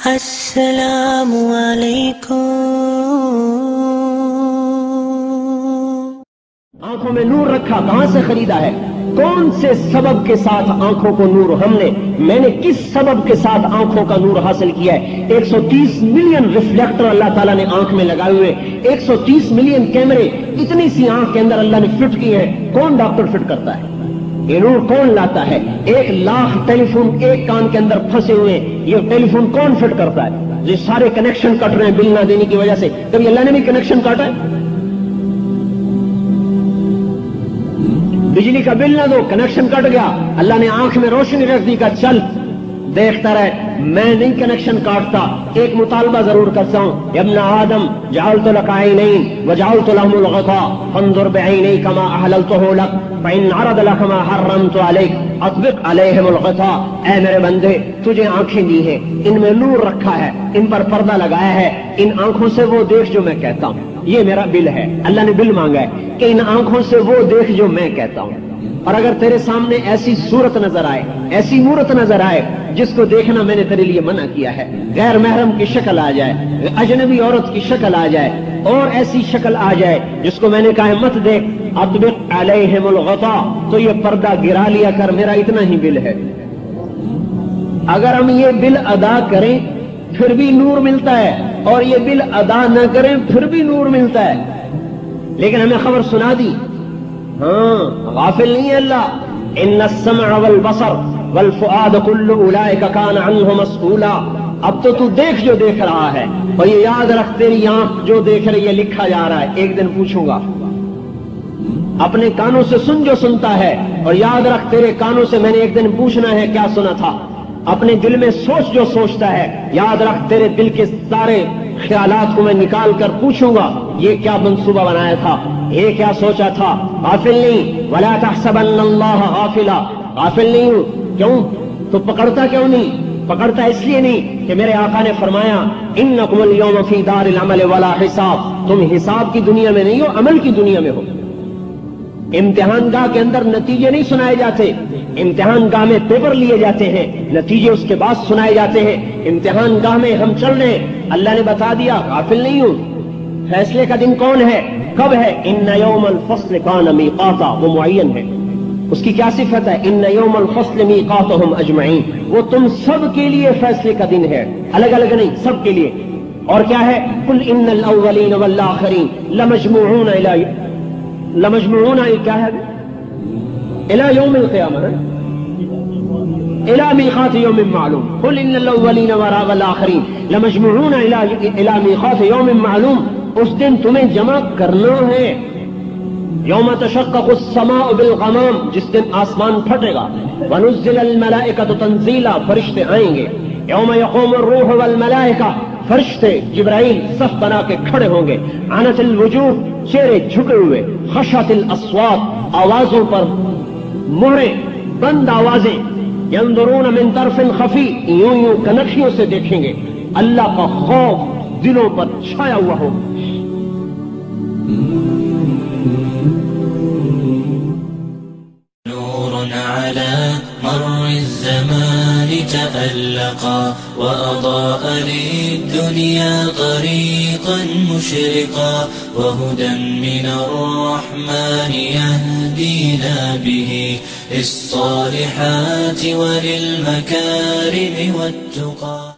السلام علیکم۔ آنکھوں میں نور رکھا کہاں سے خریدا ہے؟ کون سے سبب کے ساتھ آنکھوں کو نور میں نے کس سبب کے ساتھ آنکھوں کا نور حاصل کیا ہے؟ 130 ملین ریفلیکٹر اللہ تعالیٰ نے آنکھ میں لگائے ہوئے، 130 ملین کیمرے اتنی سی آنکھ کے اندر اللہ نے فٹ کیے ہیں۔ کون ڈاکٹر فٹ کرتا ہے؟ یہ نور کون لاتا ہے؟ 1 لاکھ ٹیلی فون ایک کان کے اندر پھنسے ہوئے، یہ ٹیلی فون کون فٹ کرتا ہے؟ یہ سارے کنیکشن کٹ رہے ہیں بل نہ دینے کی وجہ سے، کبھی اللہ نے بھی کنیکشن کاٹا ہے؟ بجلی کا بل نہ دو، کنیکشن کٹ گیا، اللہ نے آنکھ میں روشنی رکھ دی، کا چل دیکھتا رہے، میں نہیں کنیکشن کاٹتا، ایک مطالبہ ضرور کرتا ہوں، ابن آدم جعلت لك عینین وجعلت لهم الغطاء فانظر بعینیک ما احللته لك فإن عرض لك ما حرمت عليك اطبق عليهم الغطاء۔ اے میرے بندے، تجھے آنکھیں دی ہیں، ان میں نور رکھا ہے، ان پر پردہ لگایا ہے، ان آنکھوں سے وہ دیکھ جو میں کہتا ہوں، یہ میرا بل ہے۔ اللہ نے بل مانگا ہے کہ ان آنکھوں سے وہ دیکھ جو میں کہتا ہوں۔ اور اگر تیرے سامنے ایسی صورت نظر آئے، ایسی مورت نظر آئے جس کو دیکھنا میں نے تیرے لیے منع کیا ہے، غیر محرم کی شکل آ جائے، اجنبی عورت کی شکل آ جائے، اور ایسی شکل آ جائے جس کو میں نے کہا ہے مت دیکھ، اطبق علیہم الغطاء، تو یہ پردہ گرا لیا کر، میرا اتنا ہی بل ہے۔ اگر ہم یہ بل ادا کریں پھر بھی نور ملتا ہے، اور یہ بل ادا نہ کریں پھر بھی نور ملتا ہے، لیکن ہمیں خبر سنا دی۔ ہاں، غافل نہیں ہے اللہ۔ ان السمع والبصر والفؤاد كل اولئک کان عنہ مسئولا۔ اب تو دیکھ جو دیکھ رہا ہے، اور یہ یاد رکھ تیری آنکھ جو دیکھ رہی ہے لکھا جا رہا ہے، ایک دن پوچھوں گا۔ اپنے کانوں سے سن جو سنتا ہے، اور یاد رکھ تیرے کانوں سے میں نے ایک دن پوچھنا ہے کیا سنا تھا۔ اپنے دل میں سوچ جو سوچتا ہے، یاد رکھ تیرے دل کے سارے خیالات کو میں نکال کر پوچھوں گا، یہ کیا منصوبہ بنایا تھا، یہ کیا سوچا تھا۔ غافل نہیں، ولا تحسبن اللہ غافلا، غافل نہیں ہوں۔ کیوں؟ تو پکڑتا کیوں نہیں؟ پکڑتا اس لیے نہیں کہ میرے آقا نے فرمایا انکم اليوم فی دار العمل ولا حساب، تم حساب کی دنیا میں نہیں ہو، عمل کی دنیا میں ہو۔ امتحان گاہ کے اندر نتیجے نہیں سنائے جاتے، امتحان گاہ میں پیپر لیے جاتے ہیں، نتیجے اس کے بعد سنائے جاتے ہیں۔ امتحان گاہ میں ہم چل رہے ہیں، اللہ نے بتا دیا، غافل نہیں ہوں۔ فیصلے کا دن کون ہے، کب ہے؟ ان یوم الفصل کان میقاتا، وہ معین ہے۔ اس کی کیا صفت ہے؟ ان یوم الفصل میقاتہم اجمعین، وہ تم سب کے لیے فیصلے کا دن ہے، الگ الگ نہیں، سب کے لیے۔ اور کیا ہے؟ قل ان الاولین والآخرین لمجموعون کیا ہے؟ الى یوم القیامہ، الى میقات یوم معلوم۔ قل ان الاولین والآخرین لمجموعون الى میقات یوم معلوم، اس دن تمہیں جمع کرنا ہے۔ یوم تشقق السماء بالغمام، جس دن آسمان پھٹے گا۔ ونزل الملائکۃ تنزیلا، فرشتے آئیں گے۔ یوم یقوم الروح والملائکہ، فرشتے جبرائیل صف بنا کے کھڑے ہوں گے۔ عنت الوجوہ، چہرے جھکے ہوئے۔ خشعت الاصوات، آوازوں پر مہریں، بند آوازیں۔ ينظرون من طرف خفی، یوں یوں کنکھیوں سے دیکھیں گے۔ اللہ کا خوف دلوں پر چھایا ہوا ہو۔ نور على مر الزمان تألقا وأضاء للدنيا طريقا مشرقا وهدى من الرحمن يهدينا به للصالحات وللمكارم والتقى۔